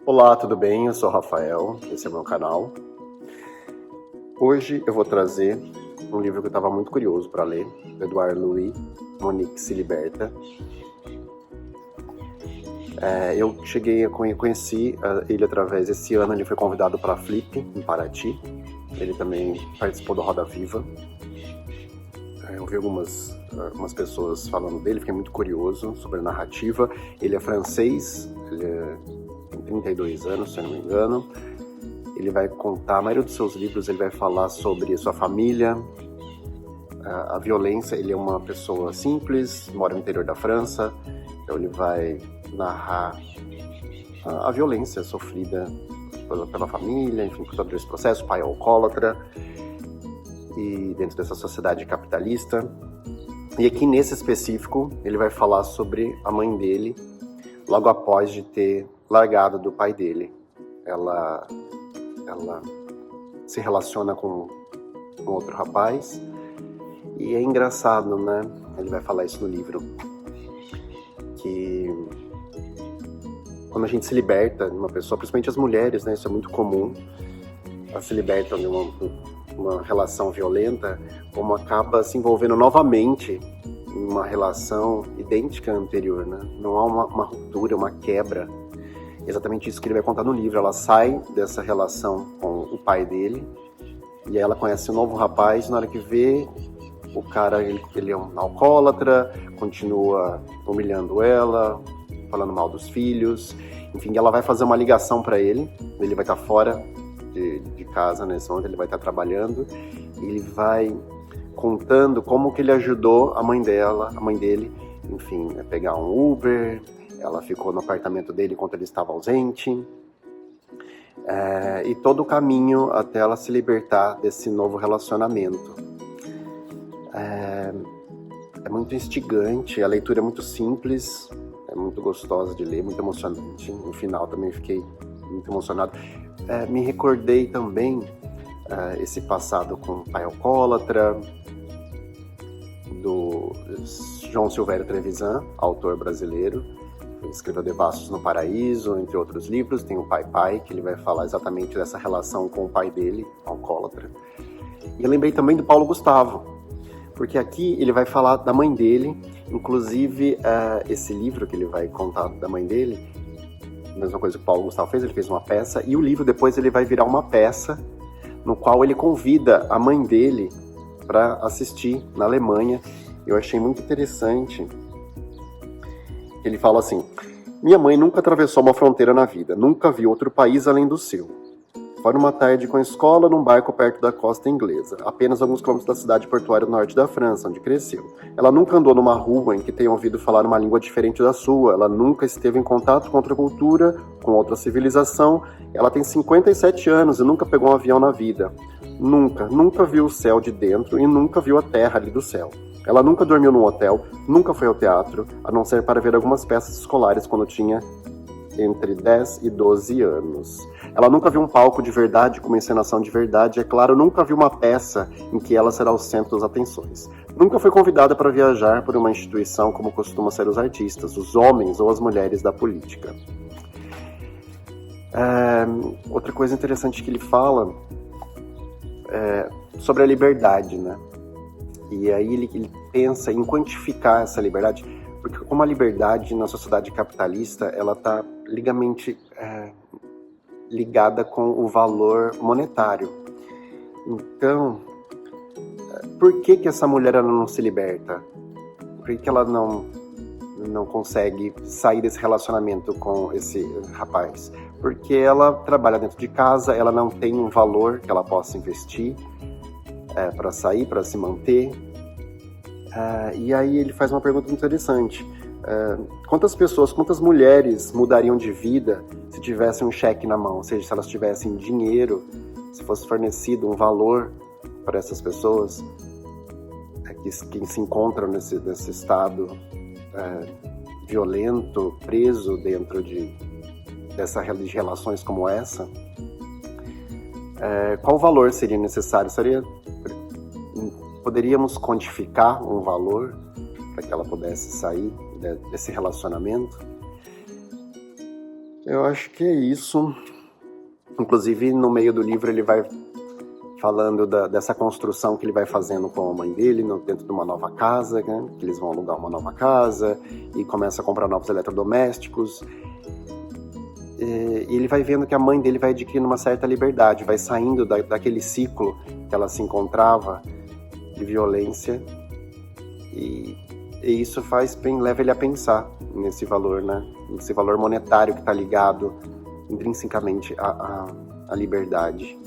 Olá, tudo bem? Eu sou o Rafael, esse é o meu canal. Hoje eu vou trazer um livro que eu estava muito curioso para ler, do Edouard Louis, Monique se Liberta. Eu conheci ele através, esse ano ele foi convidado para a Flip, em Paraty. Ele também participou do Roda Viva. Eu vi algumas pessoas falando dele, fiquei muito curioso sobre a narrativa. Ele é francês, tem 32 anos, se eu não me engano. Ele vai contar, a maioria dos seus livros, ele vai falar sobre sua família, a violência. Ele é uma pessoa simples, mora no interior da França, então ele vai narrar a violência sofrida pela família, enfim, por todo esse processo. O pai é alcoólatra, e dentro dessa sociedade capitalista. E aqui nesse específico, ele vai falar sobre a mãe dele, logo após de ter largado do pai dele. Ela se relaciona com outro rapaz, e é engraçado, né? Ele vai falar isso no livro, que quando a gente se liberta de uma pessoa, principalmente as mulheres, né? Isso é muito comum, elas se libertam de uma relação violenta, como acaba se envolvendo novamente em uma relação idêntica à anterior, né? Não há uma ruptura, uma quebra. Exatamente isso que ele vai contar no livro. Ela sai dessa relação com o pai dele, e aí ela conhece um novo rapaz. Na hora que vê, o cara, ele é um alcoólatra, continua humilhando ela, falando mal dos filhos. Enfim, ela vai fazer uma ligação para ele. Ele vai estar fora de casa nesse momento, ele vai estar trabalhando, e ele vai contando como que ele ajudou a mãe dele, enfim, a pegar um Uber. Ela ficou no apartamento dele enquanto ele estava ausente, e todo o caminho até ela se libertar desse novo relacionamento. É muito instigante, a leitura é muito simples, é muito gostosa de ler, muito emocionante. No final também fiquei muito emocionado. Me recordei também esse passado com o pai alcoólatra, do João Silvério Trevisan, autor brasileiro. Ele escreveu Devassos no Paraíso, entre outros livros. Tem o Pai Pai, que ele vai falar exatamente dessa relação com o pai dele, alcoólatra. E eu lembrei também do Paulo Gustavo, porque aqui ele vai falar da mãe dele. Inclusive, esse livro que ele vai contar da mãe dele, a mesma coisa que o Paulo Gustavo fez, ele fez uma peça, e o livro depois ele vai virar uma peça no qual ele convida a mãe dele para assistir na Alemanha. Eu achei muito interessante. Ele fala assim: minha mãe nunca atravessou uma fronteira na vida, nunca viu outro país além do seu. Foi numa tarde com a escola num barco perto da costa inglesa, apenas alguns quilômetros da cidade portuária do norte da França, onde cresceu. Ela nunca andou numa rua em que tenha ouvido falar uma língua diferente da sua, ela nunca esteve em contato com outra cultura, com outra civilização. Ela tem 57 anos e nunca pegou um avião na vida. Nunca viu o céu de dentro e nunca viu a terra ali do céu. Ela nunca dormiu num hotel, nunca foi ao teatro, a não ser para ver algumas peças escolares quando tinha entre 10 e 12 anos. Ela nunca viu um palco de verdade com uma encenação de verdade, é claro, nunca viu uma peça em que ela será o centro das atenções. Nunca foi convidada para viajar por uma instituição como costuma ser os artistas, os homens ou as mulheres da política. Outra coisa interessante que ele fala sobre a liberdade, né? E aí ele pensa em quantificar essa liberdade, porque como a liberdade na sociedade capitalista, ela está ligada com o valor monetário. Então, por que essa mulher ela não se liberta? Por que ela não consegue sair desse relacionamento com esse rapaz? Porque ela trabalha dentro de casa, ela não tem um valor que ela possa investir para sair, para se manter. E aí ele faz uma pergunta interessante. Quantas mulheres mudariam de vida se tivessem um cheque na mão? Ou seja, se elas tivessem dinheiro, se fosse fornecido um valor para essas pessoas que se encontram nesse estado violento, preso dentro de relações como essa. Qual valor seria necessário? Poderíamos quantificar um valor para que ela pudesse sair desse relacionamento? Eu acho que é isso. Inclusive, no meio do livro, ele vai falando dessa construção que ele vai fazendo com a mãe dele dentro de uma nova casa, né? Que eles vão alugar uma nova casa e começa a comprar novos eletrodomésticos. E ele vai vendo que a mãe dele vai adquirindo uma certa liberdade, vai saindo daquele ciclo que ela se encontrava de violência, e isso leva ele a pensar nesse valor, né? Nesse valor monetário que está ligado intrinsecamente à liberdade.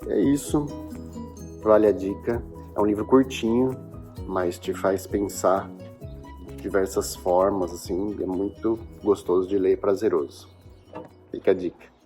É isso, vale a dica. É um livro curtinho, mas te faz pensar de diversas formas, assim, é muito gostoso de ler e prazeroso. Fica a dica.